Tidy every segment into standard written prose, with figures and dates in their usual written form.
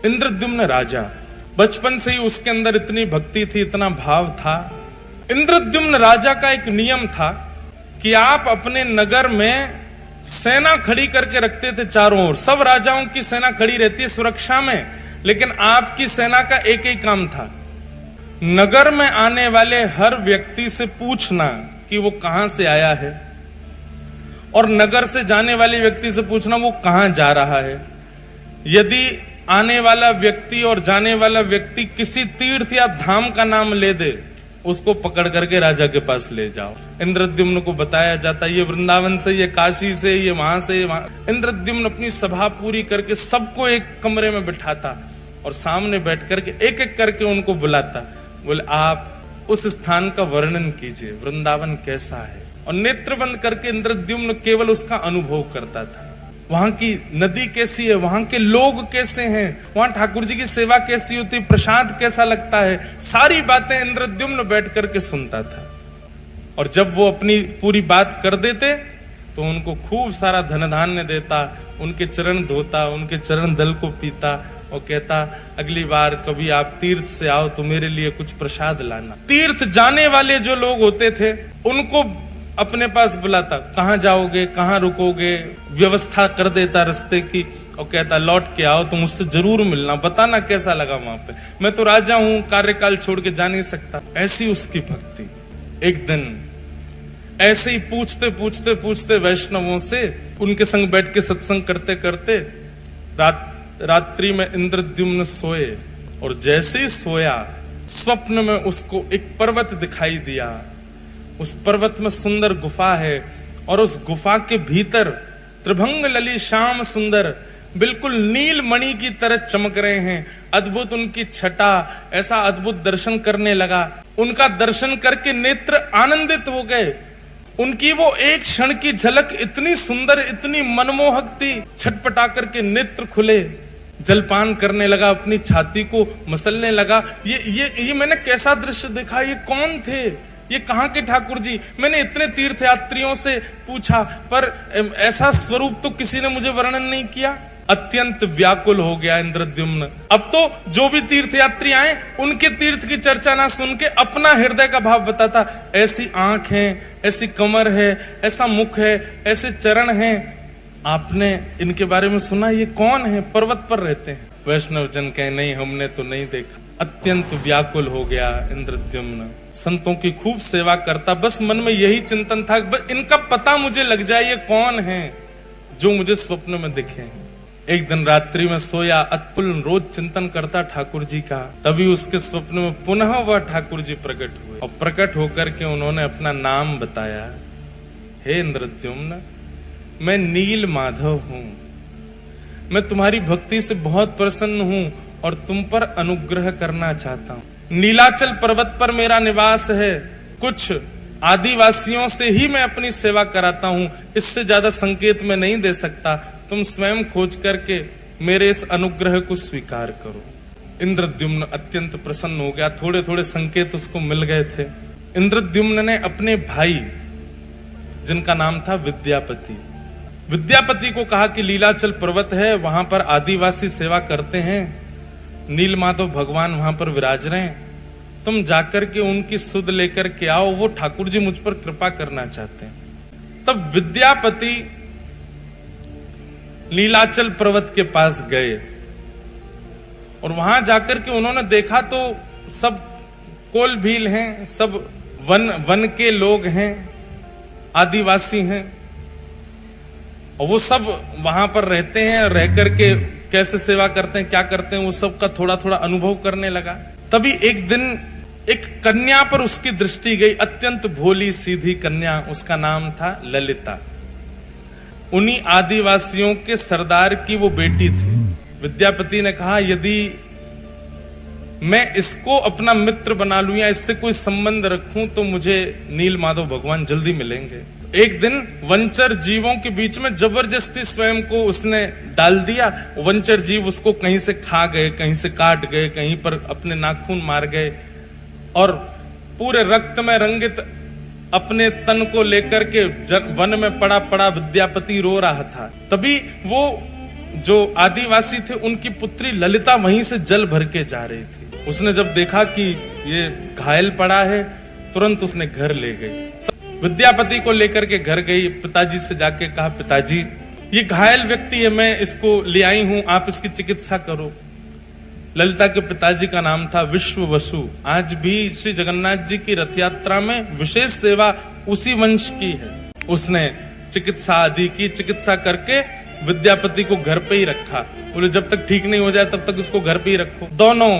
इंद्रद्युम्न राजा, बचपन से ही उसके अंदर इतनी भक्ति थी, इतना भाव था। इंद्रद्युम्न राजा का एक नियम था कि आप अपने नगर में सेना खड़ी करके रखते थे चारों ओर। सब राजाओं की सेना खड़ी रहती है सुरक्षा में, लेकिन आपकी सेना का एक ही काम था, नगर में आने वाले हर व्यक्ति से पूछना कि वो कहां से आया है, और नगर से जाने वाले व्यक्ति से पूछना वो कहां जा रहा है। यदि आने वाला व्यक्ति और जाने वाला व्यक्ति किसी तीर्थ या धाम का नाम ले दे, उसको पकड़ करके राजा के पास ले जाओ। इंद्रद्युम्न को बताया जाता, ये वृंदावन से, ये काशी से, ये वहां से, ये वहां। इंद्रद्युम्न अपनी सभा पूरी करके सबको एक कमरे में बिठाता और सामने बैठ करके एक एक करके उनको बुलाता। बोले आप उस स्थान का वर्णन कीजिए, वृंदावन कैसा है। और नेत्र बंद करके इंद्रद्युम्न केवल उसका अनुभव करता था। वहां की नदी कैसी है, वहां के लोग कैसे हैं, वहां ठाकुर जी की सेवा कैसी होती, प्रसाद कैसा लगता है, सारी बातें इंद्रद्युम्न बैठ करके सुनता था। और जब वो अपनी पूरी बात कर देते तो उनको खूब सारा धन धान्य देता, उनके चरण धोता, उनके चरण दल को पीता और कहता अगली बार कभी आप तीर्थ से आओ तो मेरे लिए कुछ प्रसाद लाना। तीर्थ जाने वाले जो लोग होते थे उनको अपने पास बुलाता, कहां जाओगे, कहां रुकोगे, व्यवस्था कर देता रास्ते की, और कहता लौट के आओ तो मुझसे जरूर मिलना, बताना कैसा लगा वहां पे, मैं तो राजा हूं, कार्यकाल छोड़ के जा नहीं सकता। ऐसी उसकी भक्ति। एक दिन ऐसे ही पूछते पूछते पूछते वैष्णवों से उनके संग बैठ के सत्संग करते करते रात्रि में इंद्रद्युम्न सोए, और जैसे ही सोया स्वप्न में उसको एक पर्वत दिखाई दिया। उस पर्वत में सुंदर गुफा है और उस गुफा के भीतर त्रिभंग लली श्याम सुंदर बिल्कुल नील मणि की तरह चमक रहे हैं। अद्भुत उनकी छटा, ऐसा अद्भुत दर्शन करने लगा। उनका दर्शन करके नेत्र आनंदित हो गए। उनकी वो एक क्षण की झलक इतनी सुंदर, इतनी मनमोहक थी। छटपटा करके नेत्र खुले, जलपान करने लगा, अपनी छाती को मसलने लगा। ये मैंने कैसा दृश्य देखा, ये कौन थे, ये कहां के ठाकुर जी। मैंने इतने तीर्थयात्रियों से पूछा पर ऐसा स्वरूप तो किसी ने मुझे वर्णन नहीं किया। अत्यंत व्याकुल हो गया इंद्रद्युम्न। अब तो जो भी तीर्थयात्री आए उनके तीर्थ की चर्चा ना सुन के अपना हृदय का भाव बताता। ऐसी आंख है, ऐसी कमर है, ऐसा मुख है, ऐसे चरण हैं, आपने इनके बारे में सुना, ये कौन है, पर्वत पर रहते हैं। वैष्णव जन कहे नहीं, हमने तो नहीं देखा। अत्यंत व्याकुल हो गया इंद्रद्युम्न। संतों की खूब सेवा करता, बस मन में यही चिंतन था, बस इनका पता मुझे लग जाए, ये कौन है जो मुझे स्वप्न में दिखे। एक दिन रात्रि में सोया, अतुल रोज चिंतन करता ठाकुर जी का। तभी उसके स्वप्न में पुनः वह ठाकुर जी प्रकट हुए, और प्रकट होकर के उन्होंने अपना नाम बताया। हे इंद्रद्युम्न, मैं नील माधव हूं, मैं तुम्हारी भक्ति से बहुत प्रसन्न हूं और तुम पर अनुग्रह करना चाहता हूं। नीलाचल पर्वत पर मेरा निवास है, कुछ आदिवासियों से ही मैं अपनी सेवा कराता हूं, इससे ज्यादा संकेत मैं नहीं दे सकता। तुम स्वयं खोज करके मेरे इस अनुग्रह को स्वीकार करो। इंद्रद्युम्न अत्यंत प्रसन्न हो गया। थोड़े थोड़े संकेत उसको मिल गए थे। इंद्रद्युम्न ने अपने भाई, जिनका नाम था विद्यापति को कहा कि लीलाचल पर्वत है, वहां पर आदिवासी सेवा करते हैं, नीलमाधव भगवान वहां पर विराज रहे हैं, तुम जाकर के उनकी सुध लेकर के आओ, वो ठाकुर जी मुझ पर कृपा करना चाहते हैं। तब विद्यापति नीलाचल पर्वत के पास गए और वहां जाकर के उन्होंने देखा तो सब कोल भील हैं, सब वन के लोग हैं, आदिवासी हैं, और वो सब वहां पर रहते हैं। रह करके कैसे सेवा करते हैं, क्या करते हैं, वो सब का थोड़ा थोड़ा अनुभव करने लगा। तभी एक दिन एक कन्या पर उसकी दृष्टि गई, अत्यंत भोली सीधी कन्या, उसका नाम था ललिता। उन्हीं आदिवासियों के सरदार की वो बेटी थी। विद्यापति ने कहा यदि मैं इसको अपना मित्र बना लूं या इससे कोई संबंध रखूं तो मुझे नीलमाधव भगवान जल्दी मिलेंगे। एक दिन वंचर जीवों के बीच में जबरदस्ती स्वयं को उसने डाल दिया। वंचर जीव उसको कहीं से खा गए, कहीं से काट गए, कहीं पर अपने नाखून मार गए, और पूरे रक्त में रंगित अपने तन को लेकर के वन में पड़ा पड़ा विद्यापति रो रहा था। तभी वो जो आदिवासी थे उनकी पुत्री ललिता वहीं से जल भर के जा रही थी। उसने जब देखा कि ये घायल पड़ा है, तुरंत उसने घर ले गई। विद्यापति को लेकर के घर गई, पिताजी से जाके कहा, पिताजी ये घायल व्यक्ति है, मैं इसको ले आई हूं, आप इसकी चिकित्सा करो। ललिता के पिताजी का नाम था विश्ववसु। आज भी श्री जगन्नाथ जी की रथ यात्रा में विशेष सेवा उसी वंश की है। उसने चिकित्सा आदि की, चिकित्सा करके विद्यापति को घर पे ही रखा। बोले जब तक ठीक नहीं हो जाए तब तक उसको घर पे ही रखो। दोनों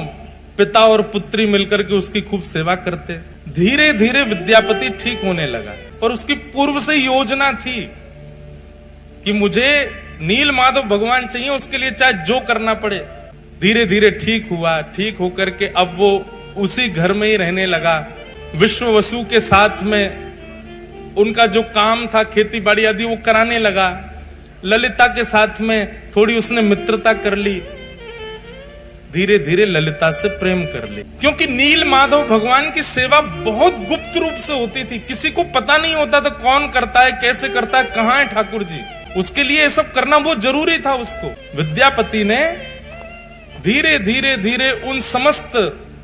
पिता और पुत्री मिलकर के उसकी खूब सेवा करते। धीरे धीरे विद्यापति ठीक होने लगा, पर उसकी पूर्व से योजना थी कि मुझे नील माधव भगवान चाहिए, उसके लिए चाहे जो करना पड़े। धीरे धीरे ठीक हुआ, ठीक होकर के अब वो उसी घर में ही रहने लगा। विश्ववसु के साथ में उनका जो काम था खेती बाड़ी आदि वो कराने लगा। ललिता के साथ में थोड़ी उसने मित्रता कर ली। धीरे धीरे ललिता से प्रेम कर ली, क्योंकि नील माधव भगवान की सेवा बहुत गुप्त रूप से होती थी। किसी को पता नहीं होता था कौन करता है, कैसे करता है, कहां है ठाकुर जी। उसके लिए ये सब करना बहुत जरूरी था उसको। विद्यापति ने धीरे धीरे धीरे उन समस्त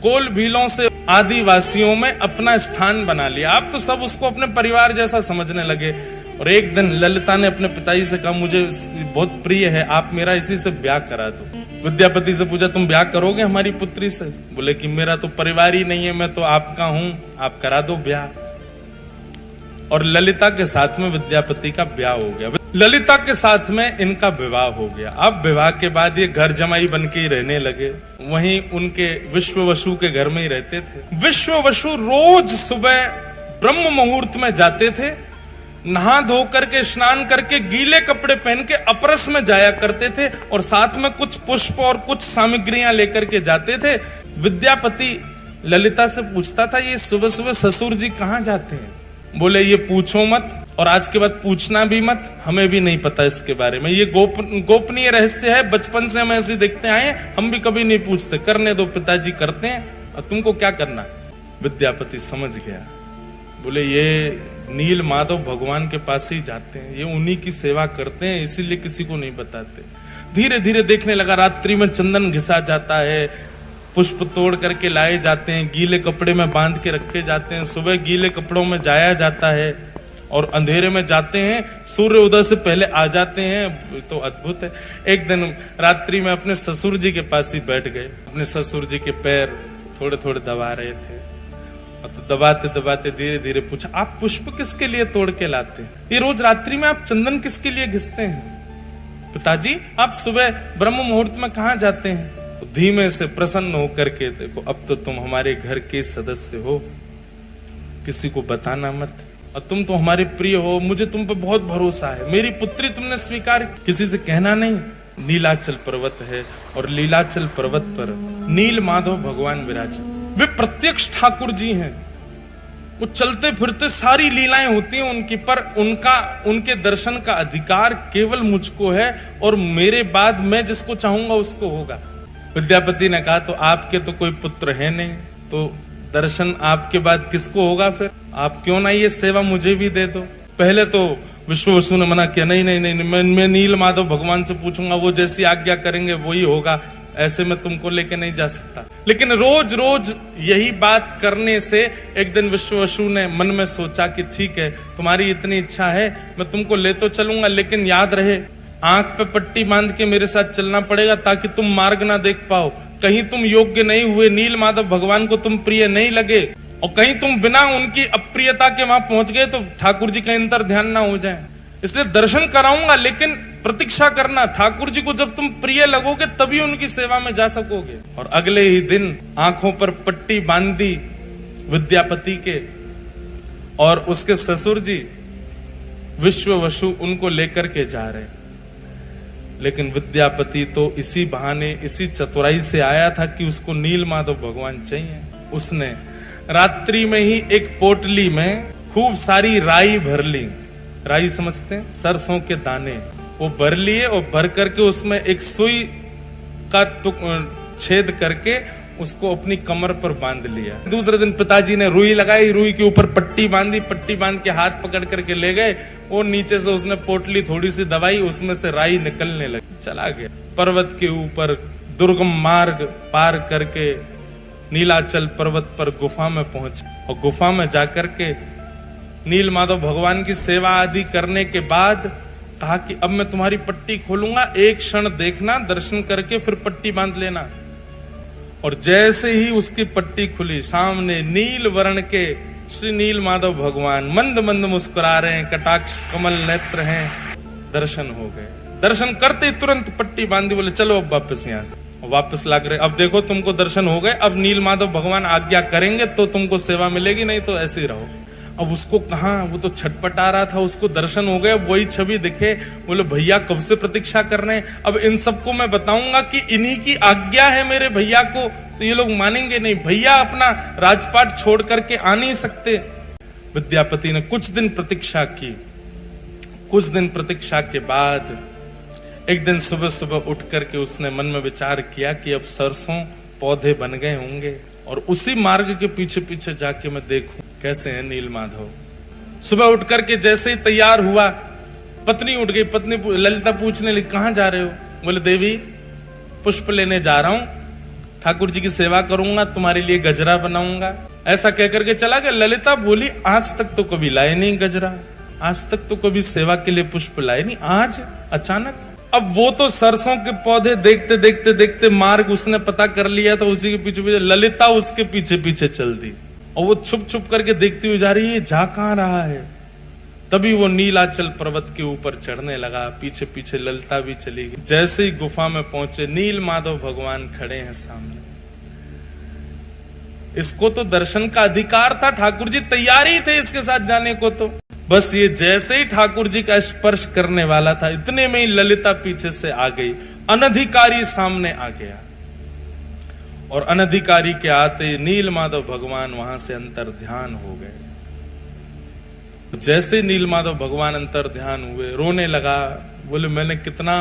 कोल भीलों से आदिवासियों में अपना स्थान बना लिया। आप तो सब उसको अपने परिवार जैसा समझने लगे। और एक दिन ललिता ने अपने पिताजी से कहा, मुझे बहुत प्रिय है, आप मेरा इसी से ब्याह करा दो। विद्यापति से पूछा, तुम ब्याह करोगे हमारी पुत्री से? बोले कि मेरा तो परिवार ही नहीं है, मैं तो आपका हूं, आप करा दो ब्याह। और ललिता के साथ में विद्यापति का ब्याह हो गया। ललिता के साथ में इनका विवाह हो गया। अब विवाह के बाद ये घर जमाई बन के ही रहने लगे। वहीं उनके विश्ववसु के घर में ही रहते थे। विश्ववसु रोज सुबह ब्रह्म मुहूर्त में जाते थे, नहा धो करके स्नान करके गीले कपड़े पहन के अपरस में जाया करते थे, और साथ में कुछ पुष्प और कुछ सामग्रियां लेकर के जाते थे। विद्यापति ललिता से पूछता था, ये सुबह सुबह ससुर जी कहां जाते हैं? बोले ये पूछो मत, और आज के बाद पूछना भी मत, हमें भी नहीं पता इसके बारे में। ये गोपनीय रहस्य है, बचपन से हम ऐसे देखते आए, हम भी कभी नहीं पूछते, करने दो, पिताजी करते हैं, और तुमको क्या करना। विद्यापति समझ गया। बोले ये नील माधव भगवान के पास ही जाते हैं, ये उन्हीं की सेवा करते हैं, इसीलिए किसी को नहीं बताते। धीरे धीरे देखने लगा, रात्रि में चंदन घिसा जाता है, पुष्प तोड़ करके लाए जाते हैं, गीले कपड़े में बांध के रखे जाते हैं, सुबह गीले कपड़ों में जाया जाता है, और अंधेरे में जाते हैं, सूर्य उदय से पहले आ जाते हैं। तो अद्भुत है। एक दिन रात्रि में अपने ससुर जी के पास ही बैठ गए। अपने ससुर जी के पैर थोड़े थोड़े दबा रहे थे, तो दबाते दबाते धीरे धीरे पूछा, आप पुष्प किसके लिए तोड़ के लाते हैं? ये रोज रात्रि में आप चंदन किसके लिए घिसते हैं? पिताजी आप सुबह ब्रह्म मुहूर्त में कहां जाते हैं? धीमे से प्रसन्न होकर के, देखो अब तो तुम हमारे घर के सदस्य हो, किसी को बताना मत, और तुम तो हमारे प्रिय हो, मुझे तुम पे बहुत भरोसा है, मेरी पुत्री तुमने स्वीकार, किसी से कहना नहीं। नीलाचल पर्वत है, और नीलाचल पर्वत पर नील माधव भगवान विराजते, वे प्रत्यक्ष ठाकुर जी हैं। वो चलते फिरते सारी लीलाएं होती हैं उनकी, पर उनके दर्शन का अधिकार केवल मुझको है, और मेरे बाद मैं जिसको चाहूंगा उसको होगा। विद्यापति ने कहा, तो आपके तो कोई पुत्र है नहीं, तो दर्शन आपके बाद किसको होगा? फिर आप क्यों ना ये सेवा मुझे भी दे दो। पहले तो विश्ववसु ने मना किया, नहीं नहीं नहीं, मैं नील माधव भगवान से पूछूंगा, वो जैसी आज्ञा करेंगे वही होगा, ऐसे में तुमको लेके नहीं जा सकता। लेकिन रोज रोज यही बात करने से एक दिन विश्ववसु ने मन में सोचा कि ठीक है, तुम्हारी इतनी इच्छा है, मैं तुमको ले तो चलूंगा, लेकिन याद रहे आंख पे पट्टी बांध के मेरे साथ चलना पड़ेगा, ताकि तुम मार्ग ना देख पाओ। कहीं तुम योग्य नहीं हुए, नील माधव भगवान को तुम प्रिय नहीं लगे, और कहीं तुम बिना उनकी अप्रियता के वहां पहुंच गए, तो ठाकुर जी का अंतर ध्यान ना हो जाए। इसलिए दर्शन कराऊंगा, लेकिन प्रतीक्षा करना, ठाकुर जी को जब तुम प्रिय लगोगे तभी उनकी सेवा में जा सकोगे। और अगले ही दिन आंखों पर पट्टी बांधी विद्यापति के, और उसके ससुर जी विश्ववसु उनको लेकर के जा रहे। लेकिन विद्यापति तो इसी बहाने, इसी चतुराई से आया था कि उसको नील माधव भगवान चाहिए। उसने रात्रि में ही एक पोटली में खूब सारी राई भर ली। राई समझते हैं, सरसों के दाने, वो भर लिए, और भर करके उसमें एक सुई का छेद करके उसको अपनी कमर पर बांध लिया। दूसरे दिन पिताजी ने रुई लगाई, रुई के ऊपर पट्टी बांधी, पट्टी बांध के हाथ पकड़ करके ले गए, और नीचे से उसने पोटली थोड़ी सी दबाई, उसमें से राई निकलने लगी। चला गया। पर्वत के ऊपर दुर्गम मार्ग पार करके नीलाचल पर्वत पर गुफा में पहुंचे और गुफा में जाकर के नील माधव भगवान की सेवा आदि करने के बाद कहा कि अब मैं तुम्हारी पट्टी खोलूंगा, एक क्षण देखना, दर्शन करके फिर पट्टी बांध लेना। और जैसे ही उसकी पट्टी खुली, सामने नील वर्ण के श्री नील माधव भगवान मंद मंद मुस्कुरा रहे हैं, कटाक्ष कमल नेत्र हैं, दर्शन हो गए। दर्शन करते ही तुरंत पट्टी बांधी, बोले चलो अब वापस यहाँ से। वापस ला कर अब देखो तुमको दर्शन हो गए, अब नील माधव भगवान आज्ञा करेंगे तो तुमको सेवा मिलेगी, नहीं तो ऐसे ही रहो। अब उसको कहा, वो तो छटपटा रहा था, उसको दर्शन हो गए, वही छवि दिखे, बोले भैया कब से प्रतीक्षा कर रहे हैं, अब इन सबको मैं बताऊंगा कि इन्हीं की आज्ञा है मेरे भैया को, तो ये लोग मानेंगे नहीं। भैया अपना राजपाट छोड़ करके आ नहीं सकते। विद्यापति ने कुछ दिन प्रतीक्षा की। कुछ दिन प्रतीक्षा के बाद एक दिन सुबह सुबह उठ करके उसने मन में विचार किया कि अब सरसों पौधे बन गए होंगे और उसी मार्ग के पीछे पीछे जाके मैं देखूं कैसे है नील माधव। सुबह उठ करके जैसे ही तैयार हुआ, पत्नी उठ गई। पत्नी ललिता पूछने लगी, कहां जा रहे हो? बोले देवी पुष्प लेने जा रहा हूं, ठाकुर जी की सेवा करूंगा, तुम्हारे लिए गजरा बनाऊंगा। ऐसा कहकर के चला गया। ललिता बोली, आज तक तो कभी लाए नहीं गजरा, आज तक तो कभी सेवा के लिए पुष्प लाए नहीं, आज अचानक। अब वो तो सरसों के पौधे देखते देखते देखते मार्ग उसने पता कर लिया, तो उसी के पीछे पीछे ललिता उसके पीछे पीछे चल दी और वो छुप छुप करके देखती हुई जा रही है, जा कहां रहा है। तभी वो नीलाचल पर्वत के ऊपर चढ़ने लगा, पीछे पीछे ललिता भी चली गई। जैसे ही गुफा में पहुंचे, नील माधव भगवान खड़े हैं सामने। इसको तो दर्शन का अधिकार था, ठाकुर जी तैयार ही थे इसके साथ जाने को। तो बस ये जैसे ही ठाकुर जी का स्पर्श करने वाला था, इतने में ही ललिता पीछे से आ गई, अनधिकारी सामने आ गया। और अनधिकारी के आते नील माधव भगवान वहां से अंतर ध्यान हो गए। जैसे नील माधव भगवान अंतर ध्यान हुए, रोने लगा। बोले मैंने कितना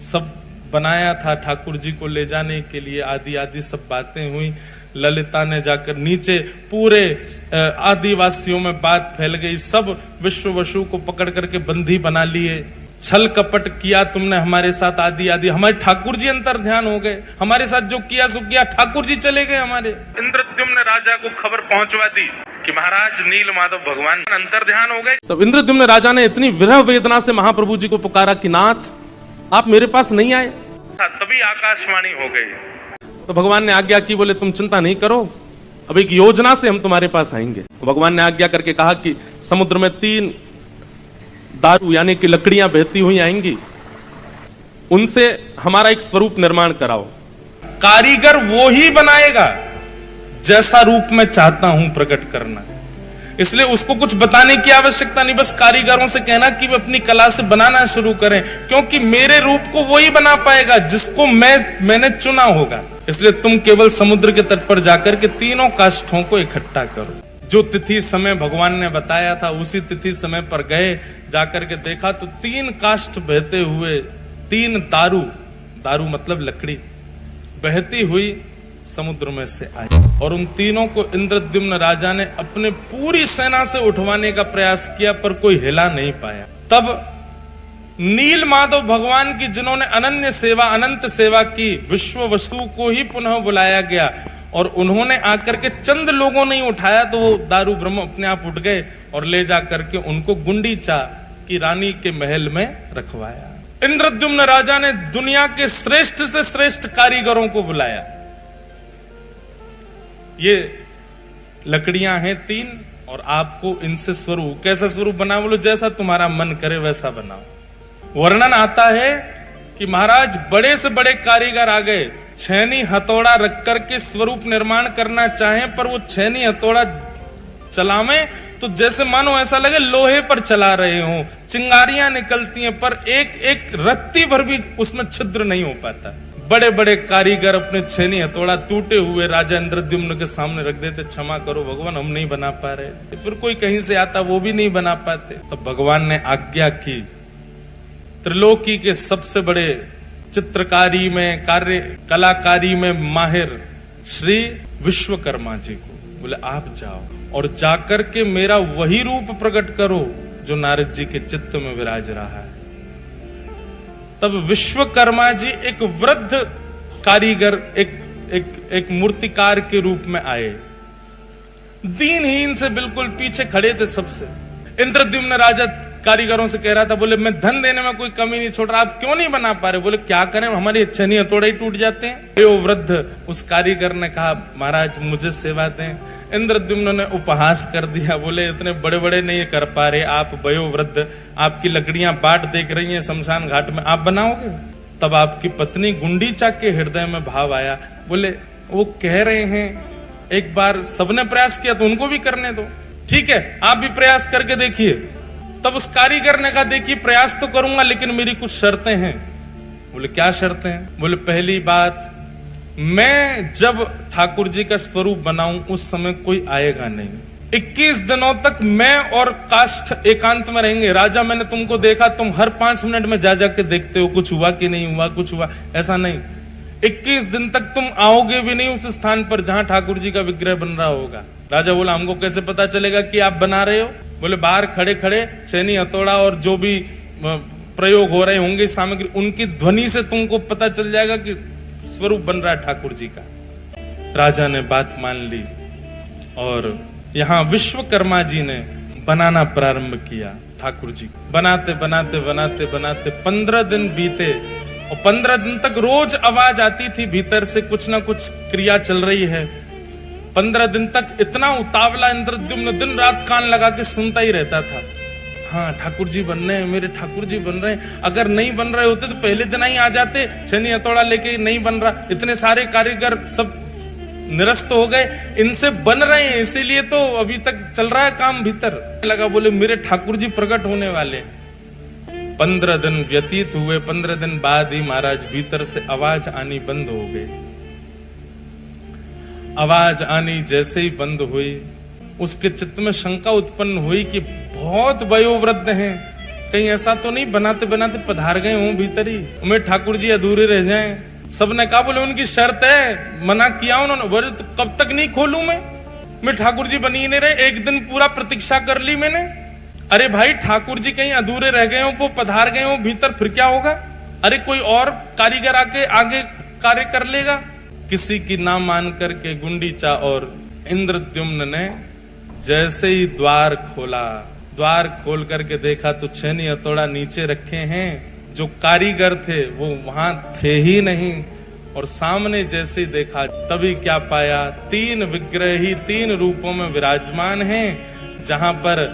सब बनाया था ठाकुर जी को ले जाने के लिए, आदि आदि सब बातें हुई। ललिता ने जाकर नीचे पूरे आदिवासियों में बात फैल गई, सब विश्व वसु को पकड़ करके बंदी बना लिए, छल कपट किया तुमने हमारे साथ, आदि आदि। हमारे ठाकुर जी अंतर ध्यान हो गए, हमारे साथ जो किया सो किया, ठाकुर जी चले गए हमारे। इंद्रद्युम्न राजा को खबर पहुंचवा दी कि महाराज नील माधव भगवान अंतर ध्यान हो गए। तब इंद्रद्युम्न राजा ने इतनी विरह वेदना से महाप्रभु जी को पुकारा कि नाथ आप मेरे पास नहीं आए। तभी आकाशवाणी हो गई। तो भगवान ने आज्ञा की, बोले तुम चिंता नहीं करो, अब एक योजना से हम तुम्हारे पास आएंगे। तो भगवान ने आज्ञा करके कहा कि समुद्र में 3 दारू यानी कि लकड़ियां बहती हुई आएंगी, उनसे हमारा एक स्वरूप निर्माण कराओ। कारीगर वो ही बनाएगा जैसा रूप मैं चाहता हूं प्रकट करना, इसलिए उसको कुछ बताने की आवश्यकता नहीं, बस कारीगरों से कहना कि वे अपनी कला से बनाना शुरू करें, क्योंकि मेरे रूप को वही बना पाएगा जिसको मैंने चुना होगा। इसलिए तुम केवल समुद्र के तट पर जाकर के तीनों काष्ठों को इकट्ठा करो। जो तिथि समय भगवान ने बताया था उसी तिथि समय पर गए, जाकर के देखा तो 3 काष्ठ बहते हुए, 3 दारू मतलब लकड़ी बहती हुई समुद्र में से आई, और उन तीनों को इंद्रद्युम्न राजा ने अपने पूरी सेना से उठवाने का प्रयास किया, पर कोई हिला नहीं पाया। तब नील माधव भगवान की जिन्होंने अनन्य सेवा, अनंत सेवा की, विश्व वसु को ही पुनः बुलाया गया और उन्होंने आकर के चंद लोगों ने उठाया तो वो दारू ब्रह्म अपने आप उठ गए और ले जाकर के उनको गुंडीचा की रानी के महल में रखवाया। इंद्रद्युम्न राजा ने दुनिया के श्रेष्ठ से श्रेष्ठ कारीगरों को बुलाया। ये लकड़ियां हैं 3 और आपको इनसे स्वरूप, कैसा स्वरूप बनाओ? बोलो जैसा तुम्हारा मन करे वैसा बनाओ। वर्णन आता है कि महाराज बड़े से बड़े कारीगर आ गए, छेनी हथौड़ा रख करके स्वरूप निर्माण करना चाहें, पर वो छेनी हथौड़ा चलावे तो जैसे मानो ऐसा लगे लोहे पर चला रहे हो, चिंगारियां निकलती हैं, पर एक रत्ती भर भी उसमें छिद्र नहीं हो पाता। बड़े बड़े कारीगर अपने छेनी हथौड़ा टूटे हुए राजा इंद्रद्युम्न के सामने रख देते, क्षमा करो भगवान हम नहीं बना पा रहे। फिर कोई कहीं से आता वो भी नहीं बना पाते। तो भगवान ने आज्ञा की, त्रिलोकी के सबसे बड़े चित्रकारी में, कलाकारी में माहिर श्री विश्वकर्मा जी को बोले आप जाओ और जाकर के मेरा वही रूप प्रकट करो जो नारद जी के चित्त में विराज रहा है। तब विश्वकर्मा जी एक वृद्ध कारीगर, एक मूर्तिकार के रूप में आए। दीनहीन से बिल्कुल पीछे खड़े थे सबसे। इंद्रद्युम्न राजा कारीगरों से कह रहा था, बोले मैं धन देने में कोई कमी नहीं छोड़ रहा, आप क्यों नहीं बना पा रहे? बोले क्या करें, हमारी छेनी हथौड़े ही टूट जाते हैं। वो वृद्ध उस कारीगर ने कहा, महाराज मुझे सेवा दें। इंद्रद्युम्न ने उपहास कर दिया, बोले इतने बड़े बड़े नहीं कर पा रहे आप, वयोवृद्ध, आपकी लकड़ियां बाट देख रही हैं शमशान घाट में, आप बनाओगे? तब आपकी पत्नी गुंडीचा के हृदय में भाव आया, बोले वो कह रहे हैं, एक बार सबने प्रयास किया तो उनको भी करने दो, ठीक है आप भी प्रयास करके देखिए। तब उस कारीगर ने कहा, देखिए प्रयास तो करूंगा लेकिन मेरी कुछ शर्तें हैं। बोले क्या शर्तें हैं? बोले पहली बात, मैं जब ठाकुर जी का स्वरूप बनाऊं उस समय कोई आएगा नहीं। 21 दिनों तक मैं और काष्ठ एकांत में रहेंगे। राजा मैंने तुमको देखा, तुम हर 5 मिनट में जा के देखते हो कुछ हुआ कि नहीं हुआ, कुछ हुआ, ऐसा नहीं। 21 दिन तक तुम आओगे भी नहीं उस स्थान पर जहां ठाकुर जी का विग्रह बन रहा होगा। राजा बोला, हमको कैसे पता चलेगा कि आप बना रहे हो? बोले बाहर खड़े खड़े छेनी हथौड़ा और जो भी प्रयोग हो रहे होंगे सामग्री, उनकी ध्वनि से तुमको पता चल जाएगा कि स्वरूप बन रहा है ठाकुर जी का। राजा ने बात मान ली और यहाँ विश्वकर्मा जी ने बनाना प्रारंभ किया ठाकुर जी। बनाते बनाते बनाते बनाते 15 दिन बीते और 15 दिन तक रोज आवाज आती थी भीतर से, कुछ ना कुछ क्रिया चल रही है। 15 दिन तक इतना उतावला इंद्रद्युम्न दिन रात कान लगा के सुनता ही रहता था। हाँ ठाकुर जी बन रहे हैं, मेरे ठाकुर जी बन रहे हैं। अगर नहीं बन रहे होते तो पहले दिन ही आ जाते, छेनी हथौड़ा लेके नहीं बन रहा। इतने सारे कारीगर सब निरस्त हो गए, इनसे बन रहे हैं इसीलिए तो अभी तक चल रहा है काम भीतर लगा। बोले मेरे ठाकुर जी प्रकट होने वाले। 15 दिन व्यतीत हुए। 15 दिन बाद ही महाराज भीतर से आवाज आनी बंद हो गई। आवाज आनी जैसे ही बंद हुई, उसके चित्त में शंका उत्पन्न हुई कि बहुत वयोवृद्ध हैं, कहीं ऐसा तो नहीं बनाते बनाते पधार गए हों भीतर ही, मेरे ठाकुर जी अधूरे रह जाएं। सबने कहा, बोले उनकी शर्त है, मना किया उन्होंने। बोले तो कब तक नहीं खोलूं मैं ठाकुर जी बनी ही नहीं रहे, एक दिन पूरा प्रतीक्षा कर ली मैंने। अरे भाई ठाकुर जी कहीं अधूरे रह गए हो, वो पधार गए हो भीतर, फिर क्या होगा? अरे कोई और कारीगर आके आगे कार्य कर लेगा। किसी की ना मान करके गुंडीचा और इंद्रद्युम्न ने जैसे ही द्वार खोला, द्वार खोल करके देखा तो छेनी हथौड़ा नीचे रखे हैं। जो कारीगर थे वो वहां थे ही नहीं। और सामने जैसे ही देखा तभी क्या पाया, 3 विग्रह ही 3 रूपों में विराजमान हैं। जहां पर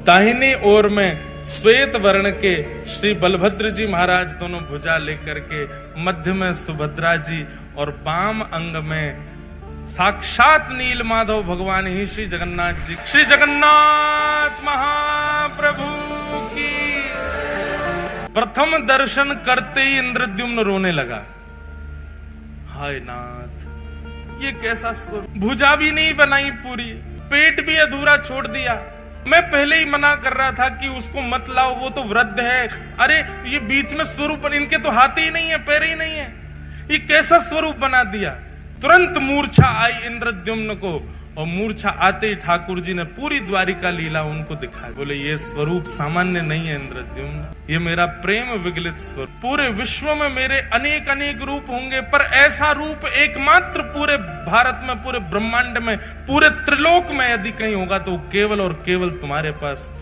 दाहिनी ओर में श्वेत वर्ण के श्री बलभद्र जी महाराज दोनों भुजा लेकर के, मध्य में सुभद्रा जी और वाम अंग में साक्षात नील माधव भगवान ही श्री जगन्नाथ जी। श्री जगन्नाथ महाप्रभु की। प्रथम दर्शन करते ही इंद्रद्युम्न रोने लगा। हाय नाथ, ये कैसा स्वरूप! भुजा भी नहीं बनाई पूरी, पेट भी अधूरा छोड़ दिया। मैं पहले ही मना कर रहा था कि उसको मत लाओ, वो तो वृद्ध है। अरे ये बीच में स्वरूप, इनके तो हाथ ही नहीं है, पैर ही नहीं है, ये कैसा स्वरूप बना दिया। तुरंत मूर्छा आई इंद्रद्युम्न को और मूर्छा आते ही ठाकुर जी ने पूरी द्वारिका लीला उनको दिखाई। बोले ये स्वरूप सामान्य नहीं है इंद्रद्युम्न, ये मेरा प्रेम विगलित स्वरूप। पूरे विश्व में मेरे अनेक अनेक रूप होंगे, पर ऐसा रूप एकमात्र पूरे भारत में, पूरे ब्रह्मांड में, पूरे त्रिलोक में यदि कहीं होगा तो केवल और केवल तुम्हारे पास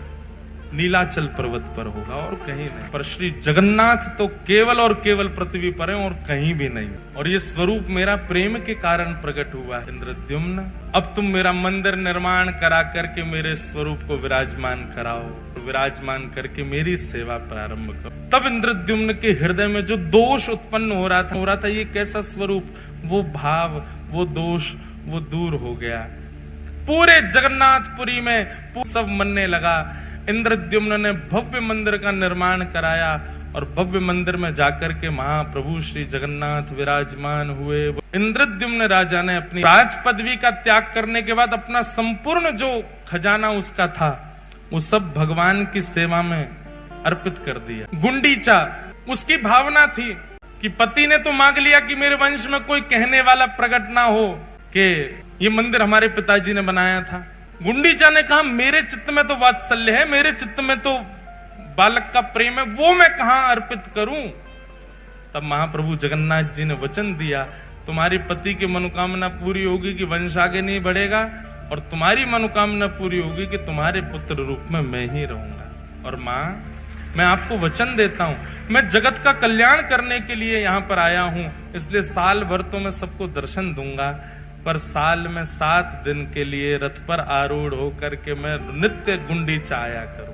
नीलाचल पर्वत पर होगा और कहीं नहीं। पर श्री जगन्नाथ तो केवल और केवल पृथ्वी पर है और कहीं भी नहीं। और ये स्वरूप मेरा प्रेम के कारण प्रकट हुआ है इंद्रद्युम्न। अब तुम मेरा मंदिर निर्माण करा करके मेरे स्वरूप को विराजमान कराओ, विराजमान करके मेरी सेवा प्रारंभ करो। तब इंद्रद्युम्न के हृदय में जो दोष उत्पन्न हो रहा था ये कैसा स्वरूप, वो भाव, वो दोष, वो दूर हो गया। पूरे जगन्नाथपुरी में सब मनने लगा। इंद्रद्युम्न ने भव्य मंदिर का निर्माण कराया और भव्य मंदिर में जाकर के महाप्रभु श्री जगन्नाथ विराजमान हुए। इंद्रद्युम्न राजा ने अपनी राज पदवी का त्याग करने के बाद अपना संपूर्ण जो खजाना उसका था वो सब भगवान की सेवा में अर्पित कर दिया। गुंडीचा, उसकी भावना थी कि पति ने तो मांग लिया कि मेरे वंश में कोई कहने वाला प्रकट ना हो कि ये मंदिर हमारे पिताजी ने बनाया था। गुंडीचा ने कहा मेरे चित्त में तो वात्सल्य है, मेरे चित्त में तो बालक का प्रेम है, वो मैं कहां अर्पित करूं। तब महाप्रभु जगन्नाथ जी ने वचन दिया, तुम्हारी पति की मनोकामना पूरी होगी कि वंश आगे नहीं बढ़ेगा, और तुम्हारी मनोकामना पूरी होगी कि तुम्हारे पुत्र रूप में मैं ही रहूंगा। और मां, मैं आपको वचन देता हूं, मैं जगत का कल्याण करने के लिए यहां पर आया हूं, इसलिए साल भर तो मैं सबको दर्शन दूंगा, पर साल में 7 दिन के लिए रथ पर आरूढ़ होकर के मैं नित्य गुंडीचा आया करूं।